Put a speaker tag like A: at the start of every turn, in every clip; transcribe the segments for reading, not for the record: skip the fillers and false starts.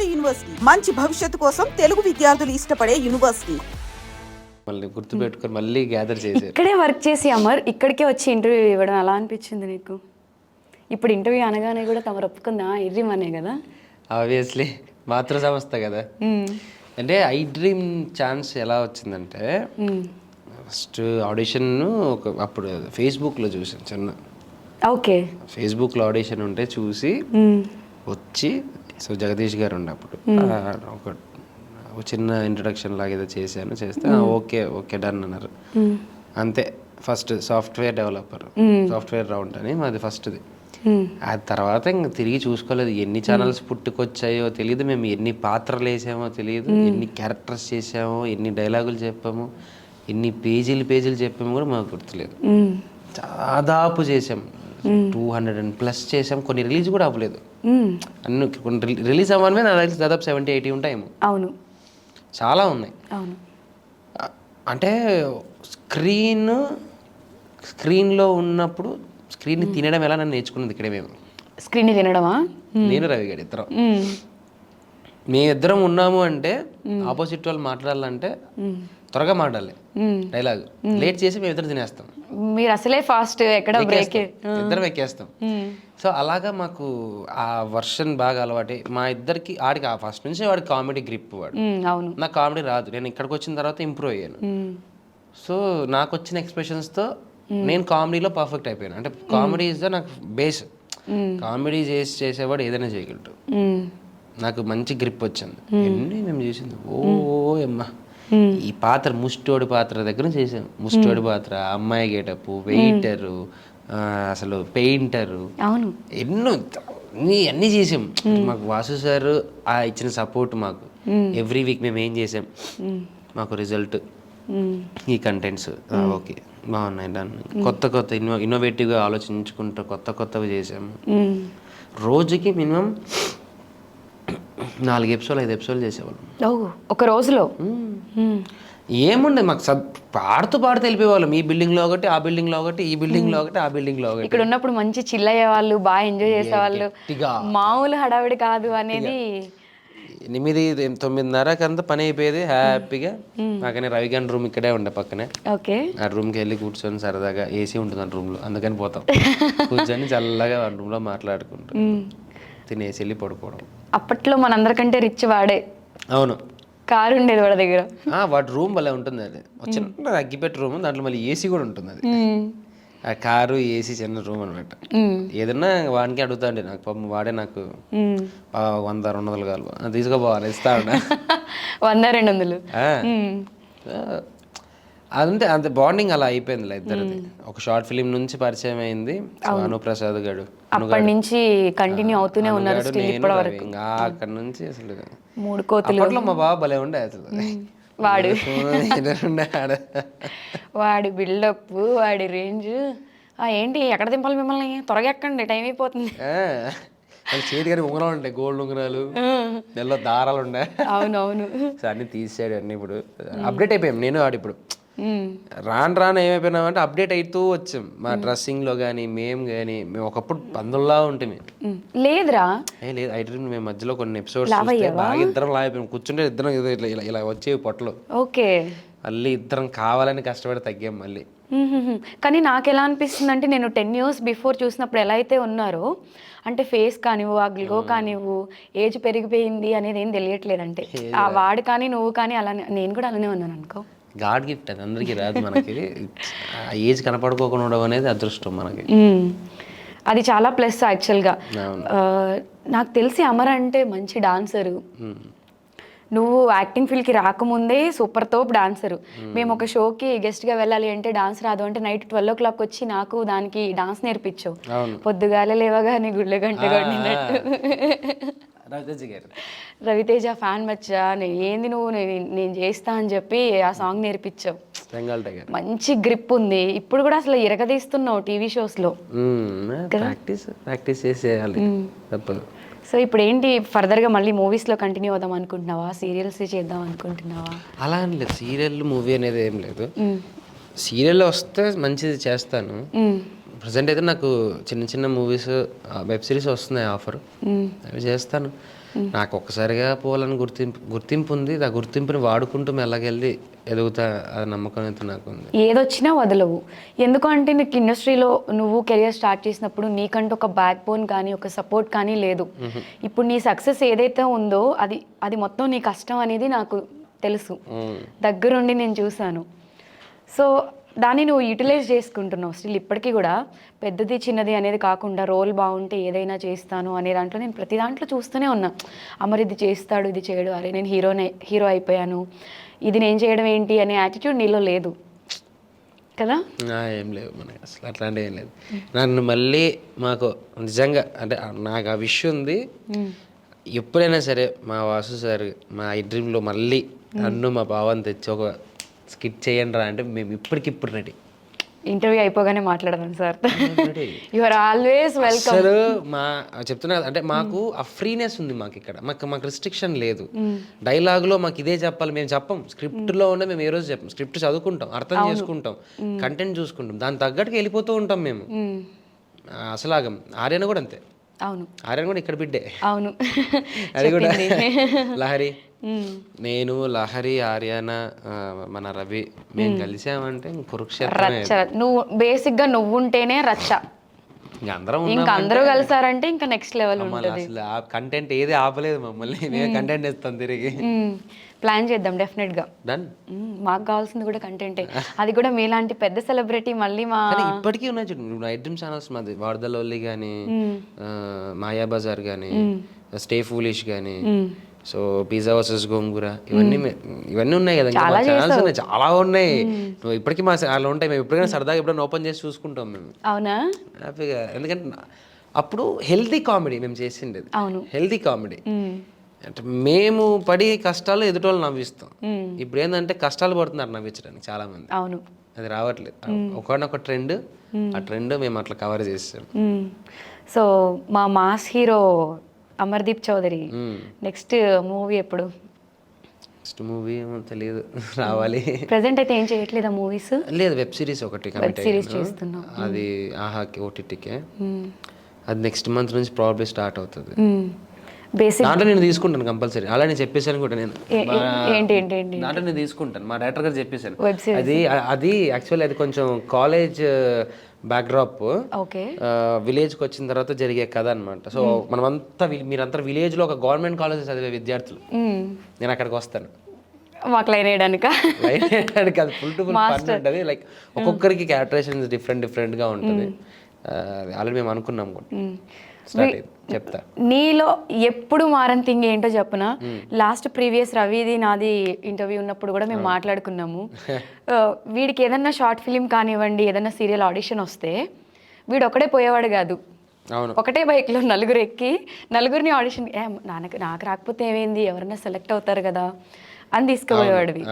A: నాడు యూనివర్సిటీ మంచి భవిష్యత్తు కోసం తెలుగు విద్యార్థులు ఇష్టపడే యూనివర్సిటీ.
B: మళ్ళీ గుర్తుపెట్టుకొని మళ్ళీ గ్యాదర్ చేసి
C: ఇక్కడే వర్క్ చేసి అమర్ ఇక్కడికే వచ్చి ఇంటర్వ్యూ ఇవ్వడం ఎలా అనిపించింది నీకు? ఇప్పుడు ఇంటర్వ్యూ అనగానే కూడా తమరు ఒప్పుకుందా ఇర్రిమనే కదా?
B: ఆబ్వియస్లీ మాతృ సంస్థ కదా. అంటే ఐ డ్రీమ్ ఛాన్స్ ఎలా వచ్చిందంటే ఫస్ట్ ఆడిషన్ అప్పుడు ఫేస్బుక్లో చూసాను చిన్న.
C: ఓకే.
B: ఫేస్బుక్లో ఆడిషన్ ఉంటే చూసి వచ్చి సో జగదీష్ గారు ఉండే అప్పుడు ఒక చిన్న ఇంట్రడక్షన్ లాగా ఏదో చేశాను. చేస్తే ఓకే ఓకే డన్ అన్నారు. అంతే first software developer software round అని మాది ఫస్ట్ది. ఆ తర్వాత ఇంక తిరిగి చూసుకోలేదు. ఎన్ని ఛానల్స్ పుట్టుకొచ్చాయో తెలియదు, మేము ఎన్ని పాత్రలు వేసామో తెలియదు, ఎన్ని క్యారెక్టర్స్ చేసామో, ఎన్ని డైలాగులు చెప్పాము, ఎన్ని పేజీలు చెప్పాము కూడా మాకు గుర్తులేదు. దాదాపు చేసాం 200+ చేసాం. కొన్ని రిలీజ్ కూడా అవ్వలేదు. అన్ని కొన్ని రిలీజ్ అవ్వని దాదాపు 70-80 ఉంటాయేమో.
C: అవును,
B: చాలా ఉన్నాయి.
C: అవును.
B: అంటే స్క్రీన్లో ఉన్నప్పుడు స్క్రీన్ని తినడం ఎలా నన్ను నేర్చుకున్నది ఇక్కడే. మేము
C: స్క్రీన్ని తినడమా? నేను
B: రవి గారు ఇద్దరం మేమిద్దరం ఉన్నాము అంటే ఆపోజిట్ వాళ్ళు మాట్లాడాలంటే త్వరగా మాట్లాడాలి. డైలాగ్ లేట్ చేసి మేమిద్దరం తినేస్తాం.
C: మీరు అసలే ఫాస్ట్, ఎక్కడ బ్రేక్,
B: ఇద్దరం ఎక్కేస్తాం. సో అలాగా మాకు ఆ వర్షన్ బాగా అలవాటు. మా ఇద్దరికి ఆడికి ఫస్ట్ నుంచి వాడికి కామెడీ గ్రిప్. వాడు నాకు కామెడీ రాదు. నేను ఇక్కడికి వచ్చిన తర్వాత ఇంప్రూవ్ అయ్యాను. సో నాకు వచ్చిన ఎక్స్ప్రెషన్స్తో నేను కామెడీలో పర్ఫెక్ట్ అయిపోయాను. అంటే కామెడీ ఇస్ ద నాకు బేస్. కామెడీ చేసేవాడు ఏదైనా చేయగలడు. నాకు మంచి గ్రిప్ వచ్చింది. ఎన్ని మేము చేసింది అమ్మా. ఈ పాత్ర ముస్టోడి పాత్ర దగ్గర చేసాం. ముస్టోడి పాత్ర, అమ్మాయి గేటప్, వెయిటరు, అసలు పెయింటరు, ఎన్నో అన్నీ చేసాం. మాకు వాసు సార్ ఇచ్చిన సపోర్ట్ మాకు ఎవ్రీ వీక్ మేము ఏం చేసాం, మాకు రిజల్ట్ ఈ కంటెంట్స్ ఓకే బాగున్నాయి. దాన్ని కొత్త ఇన్నోవేటివ్గా ఆలోచించుకుంటూ కొత్తవి చేసాము. రోజుకి మినిమం 4 ఎపిసోడ్ 5 ఎపిసోడ్లు చేసేవాళ్ళం
C: ఒక రోజులో.
B: ఏముండే మాకు పాడుతూ వెళ్ళిపోయేవాళ్ళం. ఈ బిల్డింగ్లో ఒకటి, ఆ బిల్డింగ్లో ఒకటి, ఈ బిల్డింగ్లో ఒకటి, ఆ బిల్డింగ్లో ఒకటి.
C: ఇక్కడ ఉన్నప్పుడు మంచి చిల్ అయ్యేవాళ్ళు, బాగా ఎంజాయ్ చేసేవాళ్ళు. మామూలు హడావిడి కాదు అనేది.
B: 8-9:30 అంతా పని అయిపోయేది హ్యాపీగా. నాకనే రవిగాన్ రూమ్ ఇక్కడే ఉండే పక్కనే.
C: ఓకే.
B: ఆ రూమ్కి వెళ్ళి కూర్చొని సరదాగా ఏసీ ఉంటుంది ఆ రూమ్లో, అందుకని పోతాం. కూర్చొని చల్లగా ఆ రూమ్లో మాట్లాడుకుంటాం, తినేసి వెళ్ళి పడుకోవడం.
C: అప్పట్లో మనందరికంటే రిచ్ వాడే.
B: అవును.
C: కారు ఉండేది వాడి దగ్గర.
B: వాటి రూమ్ భలే ఉంటుంది. అది వచ్చిన అగ్గిపెట్టి రూమ్, దాంట్లో మళ్ళీ ఏసీ కూడా ఉంటుంది. అది ఆ కారు ఏసీ చిన్న రూమ్ అనమాట. ఏదన్నా వాడికి అడుగుతా అండి. నాకు పాపం వాడే నాకు 100-200 కాలు తీసుకోపోవాలి ఇస్తా ఉండ
C: 100-200.
B: అదంటే అంత బాండింగ్ అలా అయిపోయింది ఇద్దరిది. ఒక షార్ట్ ఫిలిం నుంచి పరిచయం అయింది. అనుప్రసాద్ గారు
C: అప్పటి నుంచి కంటిన్యూ అవుతూనే ఉన్నారు.
B: అక్కడి నుంచి అసలు
C: 3 కోతులు.
B: అప్పట్లో మా బాబు భలే ఉండే అసలు.
C: వాడి బిల్డప్, వాడి రేంజ్. ఏంటి ఎక్కడ దింపాలి మిమ్మల్ని, త్వరగా ఎక్కండి టైం అయిపోతుంది.
B: చేతి గారి ఉంగరాలు ఉంటాయి, గోల్డ్ ఉంగరాలు, నెలలో దారాలు ఉండే.
C: అవునవును.
B: సో అన్ని తీసాడు. అన్ని ఇప్పుడు అప్డేట్ అయిపోయాం. నేను వాడు ఇప్పుడు రాను ఏమైపోయినామంటే అప్డేట్ అవుతూ వచ్చాం. మా డ్రెస్సింగ్లో కానీ మేము ఒకప్పుడు పందుల్లా ఉంటుంది.
C: లేదురా
B: లేదు ఐ డ్రీమ్. మేము మధ్యలో కొన్ని ఎపిసోడ్స్ బాగా ఇద్దరం లాగిపోయాం. కూర్చుంటే ఇద్దరం ఇలా వచ్చేవి పొట్టలు.
C: ఓకే.
B: మళ్ళీ ఇద్దరం కావాలని కష్టపడి తగ్గాం మళ్ళీ.
C: కానీ నాకు ఎలా అనిపిస్తుంది అంటే, నేను 10 years బిఫోర్ చూసినప్పుడు ఎలా అయితే ఉన్నారో, అంటే ఫేస్ కానివ్వు, ఆ గ్లో కానివ్వు, ఏజ్ పెరిగిపోయింది అనేది ఏం తెలియట్లేదు. అంటే ఆ వాడు కానీ నువ్వు కానీ అలానే, నేను కూడా అలానే ఉన్నాను అనుకో.
B: గాడ్ గిఫ్ట్ అది, అందరికీ రాదు మనకి. ఏజ్ కనపడుకోకుండా ఉండడం అనేది అదృష్టం మనకి.
C: అది చాలా ప్లస్ యాక్చువల్గా. నాకు తెలిసి అమర్ అంటే మంచి డాన్సరు. నువ్వు యాక్టింగ్ ఫీల్డ్కి రాకముందే సూపర్ తోప్ డాన్సరు. మేము ఒక షోకి గెస్ట్గా వెళ్ళాలి అంటే డాన్స్ రాదు అంటే నైట్ 12 o'clock వచ్చి నాకు దానికి డాన్స్ నేర్పించావు. పొద్దుగాలే లేవగానే గుళ్ళ గంట కొట్టినట్టు. రవితేజ ఫ్యాన్ మచ్చా, ఏంది నువ్వు, నేను చేస్తా అని చెప్పి ఆ సాంగ్ నేర్పించావు. మంచి గ్రిప్ ఉంది. ఇప్పుడు కూడా అసలు ఇరగదీస్తున్నావు టీవీ షోస్లో.
B: ప్రాక్టీస్ చేసేయాలి తప్పదు.
C: సో ఇప్పుడు ఏంటి ఫర్దర్గా మళ్ళీ మూవీస్లో కంటిన్యూ అవుదాం అనుకుంటున్నావా, సీరియల్స్ చేద్దాం అనుకుంటున్నావా?
B: అలా అని లేదు. సీరియల్ మూవీ అనేది ఏం లేదు. సీరియల్లో వస్తే మంచిది చేస్తాను. ప్రజెంట్ అయితే నాకు చిన్న మూవీస్, వెబ్ సిరీస్ వస్తున్నాయి ఆఫర్, అవి చేస్తాను. నాకు ఒక్కసారిగా పోవాలని గుర్తింపు ఉంది. ఆ గుర్తింపుని వాడుకుంటూ మెల్లగెళ్ళి ఎదుగుతా, ఆ నమ్మకం అయితే నాకు ఉంది.
C: ఏదొచ్చినా వదలవు. ఎందుకంటే నీకు ఇండస్ట్రీలో నువ్వు కెరియర్ స్టార్ట్ చేసినప్పుడు నీకంటూ ఒక బ్యాక్ బోన్ కానీ ఒక సపోర్ట్ కానీ లేదు. ఇప్పుడు నీ సక్సెస్ ఏదైతే ఉందో అది మొత్తం నీ కష్టం అనేది నాకు తెలుసు, దగ్గరుండి నేను చూశాను. సో దాన్ని నువ్వు యూటిలైజ్ చేసుకుంటున్నావు స్టిల్ ఇప్పటికీ కూడా. పెద్దది చిన్నది అనేది కాకుండా రోల్ బాగుంటే ఏదైనా చేస్తాను అనే దాంట్లో నేను ప్రతి దాంట్లో చూస్తూనే ఉన్నా. అమర్ ఇది చేస్తాడు, ఇది చేయడు, అరే నేను హీరో అయిపోయాను, ఇది నేను చేయడం ఏంటి అనే యాటిట్యూడ్ నీలో లేదు కదా?
B: ఏం లేవు మనకి అసలు, అట్లాంటివి ఏం లేదు. నన్ను మళ్ళీ మాకు నిజంగా అంటే నాకు ఆ విషయం ఉంది. ఎప్పుడైనా సరే మా వాసు సార్ మా ఐ డ్రీమ్లో మళ్ళీ నన్ను మా బావని తెచ్చి ఒక స్కిట్ చేయండి రా అంటే మేము ఇప్పటికిప్పుడు రెడీ.
C: ఇంటర్వ్యూ అయిపోగానే మాట్లాడదాం sir. You are always welcome.
B: అసలు చెప్తున్నా అంటే మాకు ఆ ఫ్రీనెస్ ఉంది మాకు ఇక్కడ. మాకు రిస్ట్రిక్షన్ లేదు. డైలాగ్లో మాకు ఇదే చెప్పాలి మేము చెప్పం. స్క్రిప్ట్లో ఉండే మేము ఏ రోజు చెప్పం. స్క్రిప్ట్ చదువుకుంటాం, అర్థం చేసుకుంటాం, కంటెంట్ చూసుకుంటాం, దాని తగ్గట్టుగా వెళ్ళిపోతూ ఉంటాం మేము. అసలు ఆగం. ఆర్యన కూడా అంతే.
C: అవును,
B: ఆర్యన కూడా ఇక్కడ బిడ్డే.
C: అవును,
B: అది కూడా లహరి, నేను, లహరి, ఆర్యానా, మన రవి మేము కలిసామంటే కురుక్షేత్రం.
C: నువ్వు బేసిక్ గా నువ్వుంటేనే రచ్చ. ఇంకా అందరూ కలిసారంటే ఇంకా నెక్స్ట్ లెవెల్ ఉంటుంది.
B: అసలు ఆ కంటెంట్ ఏది ఆపలేదు మమ్మల్ని. మేము కంటెంట్ ఇస్తాం తిరిగి.
C: ప్లాన్ చేద్దాం డెఫినెట్ గా.
B: డన్.
C: మాకు కావాల్సింది కూడా కంటెంటే. అది కూడా మీలాంటి పెద్ద సెలబ్రిటీ మళ్ళీ మా
B: ఇప్పటికీ ఉన్నాయి చూడండి నైట్ డ్రీమ్ ఛానల్స్. మాది వార్దలోల్లి కానీ, మాయా బజార్ కానీ, స్టే ఫూలిష్ కానీ, సో పిజ్జా వర్సెస్ గోంగూర, ఇవన్నీ ఉన్నాయి కదా. ఛానల్స్ ఉన్నాయి, చాలా ఉన్నాయి. ఇప్పటికీ మా అలా ఉంటాయి. మేము ఎప్పుడైనా సరదాగా ఎప్పుడైనా ఓపెన్ చేసి చూసుకుంటాం మేము.
C: అవునా?
B: హ్యాపీగా. ఎందుకంటే అప్పుడు హెల్తీ కామెడీ మేము చేసిండేది. హెల్తీ కామెడీ అంటే మేము పడి కష్టాలు ఎదుటోళ్ళు నవ్విస్తాం. ఇప్పుడు ఏంటంటే కష్టాలు పడుతున్నారు నవ్వించడానికి చాలా మంది.
C: అవును,
B: అది రావట్లేదు. ఒకనొక ట్రెండ్, ఆ ట్రెండ్ మేము అట్లా కవర్ చేస్తాం.
C: సో మా mass hero Amardeep Chowdary next movie ఎప్పుడు?
B: నెక్స్ట్ మూవీ ఏమో తెలియదు, రావాలి.
C: ప్రెసెంట్ అయితే ఏం చేయట్లేదా మూవీస్?
B: లేదు, వెబ్ సిరీస్ ఒకటి
C: చేస్తున్నాం.
B: అది ఆహాకి ఓటీటీకే. అది నెక్స్ట్ మంత్ నుంచి ప్రాబ్లీ స్టార్ట్ అవుతుంది. దాంట్లో నేను తీసుకుంటాను కంపల్సరీ. అలా నేను చెప్పేసాను కూడా. నేను దాంట్లో నేను తీసుకుంటాను. మా డైరెక్టర్ గారు చెప్పేశాను. అది యాక్చువల్లీ అది కొంచెం కాలేజ్ బ్యాక్డ్రాప్, విలేజ్కి వచ్చిన తర్వాత జరిగే కథ అనమాట. సో మనమంతా మీరంతా విలేజ్లో ఒక గవర్నమెంట్ కాలేజ్ చదివే విద్యార్థులు. నేను అక్కడికి వస్తాను.
C: మాకు లైన్ వేయడానికి
B: అది ఫుల్ టు ఫుల్ ఫన్ ఉంటుంది. లైక్ ఒక్కొక్కరికి క్యారెక్టరైజేషన్ డిఫరెంట్గా ఉంటుంది. ఆల్రెడీ మేము అనుకున్నాం కూడా. చెప్తా.
C: నీలో ఎప్పుడు మారని థింగ్ ఏంటో చెప్పనా? లాస్ట్ ప్రీవియస్ రవిది నాది ఇంటర్వ్యూ ఉన్నప్పుడు కూడా మేము మాట్లాడుకున్నాము. వీడికి ఏదన్నా షార్ట్ ఫిలిం కానివ్వండి, ఏదన్నా సీరియల్ ఆడిషన్ వస్తే వీడు ఒకడే పోయేవాడు కాదు. ఒకటే బైక్లో నలుగురు ఎక్కి నలుగురిని ఆడిషన్, నాకు రాకపోతే ఏమైంది, ఎవరైనా సెలెక్ట్ అవుతారు కదా అని తీసుకుపోయేవాడివి.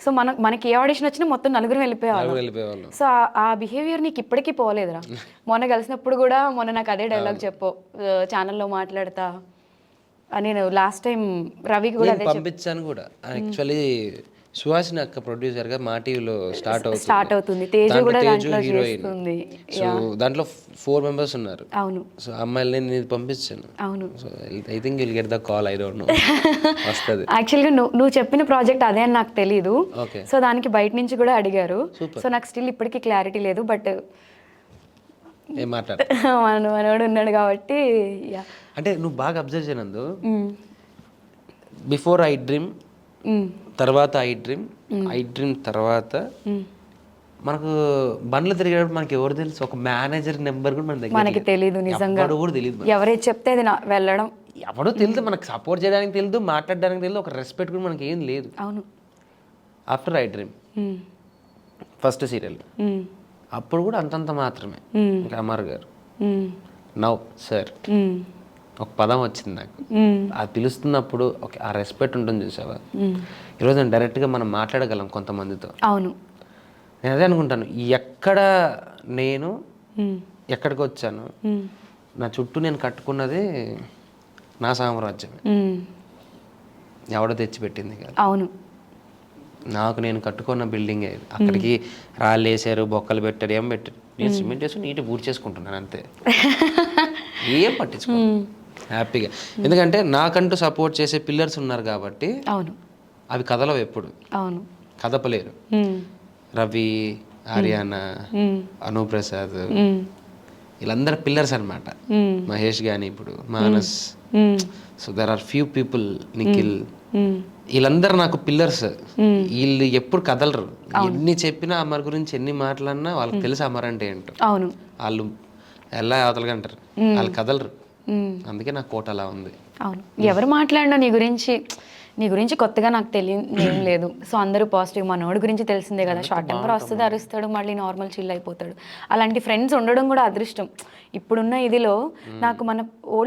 C: సో మనకి ఏ ఆడిషన్ వచ్చినా మొత్తం నలుగురు వెళ్ళిపోయేవాళ్ళం. సో ఆ బిహేవియర్ నీకు ఇప్పటికీ పోలేదురా? మొన్న కలిసినప్పుడు కూడా నాకు అదే డైలాగ్ చెప్పు, ఛానల్లో మాట్లాడతా అని. నేను లాస్ట్ టైం రవికి కూడా అదే
B: పంపించాను కూడా. యాక్చువల్లీ సుహాసిని అక్క ప్రొడ్యూసర్ గా మా టీవీలో స్టార్ట్ అవుతుంది.
C: తేజు కూడా
B: హీరోయిన్. సో దాంట్లో 4 members ఉన్నారు.
C: అవును.
B: సో అమ్మాయిలని నేను పంపించాను.
C: అవును.
B: So I think will get the call. I don't know. వస్తది.
C: యాక్చువల్గా నువ్వు చెప్పిన ప్రాజెక్ట్ అదే అని నాకు తెలీదు. సో దానికి బయట నుంచి కూడా అడిగారు. సో నాకు స్టిల్ ఇప్పటికీ క్లారిటీ లేదు. బట్
B: ఏం మాట్లాడు
C: మనోడు ఉన్నాడు కాబట్టి.
B: అంటే నువ్వు బాగా అబ్జర్వ్ చేయనందు, బిఫోర్ ఐ డ్రీమ్ తర్వాత ఐ డ్రీమ్ తర్వాత మనకు బండ్లు తిరిగేటప్పుడు మనకి ఎవరు తెలుసు? ఒక మేనేజర్ నెంబర్ కూడా మన దగ్గర
C: మనకి తెలియదు. నిజంగా
B: కూడా తెలియదు.
C: ఎవరైతే చెప్తే అది వెళ్ళడం
B: ఎవడో తెలియదు. మనకు సపోర్ట్ చేయడానికి తెలియదు, మాట్లాడడానికి తెలియదు, ఒక రెస్పెక్ట్ కూడా మనకి ఏం లేదు.
C: అవును.
B: After I dream first serial అప్పుడు కూడా అంతంత మాత్రమే. ఇంకా అమర్ గారు నౌ సార్ ఒక పదం వచ్చింది నాకు. అది పిలుస్తున్నప్పుడు ఓకే ఆ రెస్పెక్ట్ ఉంటుంది చూసావా. ఈరోజు నేను డైరెక్ట్గా మనం మాట్లాడగలం కొంతమందితో.
C: అవును.
B: నేను అదే అనుకుంటాను. నేను ఎక్కడికి వచ్చాను, నా చుట్టూ నేను కట్టుకున్నది నా సామ్రాజ్యమే, ఎవడో తెచ్చిపెట్టింది కాదు.
C: అవును.
B: నాకు నేను కట్టుకున్న బిల్డింగే ఇది. అక్కడికి రాళ్ళు వేసారు, బొక్కలు పెట్టారు, ఏం పెట్టారు, నేను సిమెంట్ వేసి నీటి పూర్తి చేసుకుంటున్నాను అంతే. ఏం పట్టించుకో. హ్యాపీగా. ఎందుకంటే నాకంటూ సపోర్ట్ చేసే పిల్లర్స్ ఉన్నారు కాబట్టి
C: అవును
B: అవి కదలవు ఎప్పుడు,
C: అవును
B: కదపలేరు. రవి, ఆర్యానా, అనుప్రసాద్ వీళ్ళందరూ పిల్లర్స్ అనమాట. మహేష్ కానీ ఇప్పుడు Manas. So there are few people, Nikhil, వీళ్ళందరూ నాకు పిల్లర్స్. వీళ్ళు ఎప్పుడు కదలరు. ఎన్ని చెప్పినా అమర్ గురించి ఎన్ని మాట్లాడినా వాళ్ళకి తెలుసు అమర్ అంటే ఏంటో.
C: అవును
B: వాళ్ళు ఎలా అవతలగంటారు, వాళ్ళు కదలరు. అందుకే నా కోట అలా ఉంది.
C: అవును, ఎవరు మాట్లాడినా నీ గురించి కొత్తగా నాకు తెలియదు ఏం లేదు. సో అందరూ పాజిటివ్. మనోడి గురించి తెలిసిందే కదా, షార్ట్ టెంపర్ వస్తుంది, అరుస్తాడు, మళ్ళీ నార్మల్ చిల్ అయిపోతాడు. అలాంటి ఫ్రెండ్స్ ఉండడం కూడా అదృష్టం. ఇప్పుడున్న ఇదిలో నాకు మన ఓల్డ్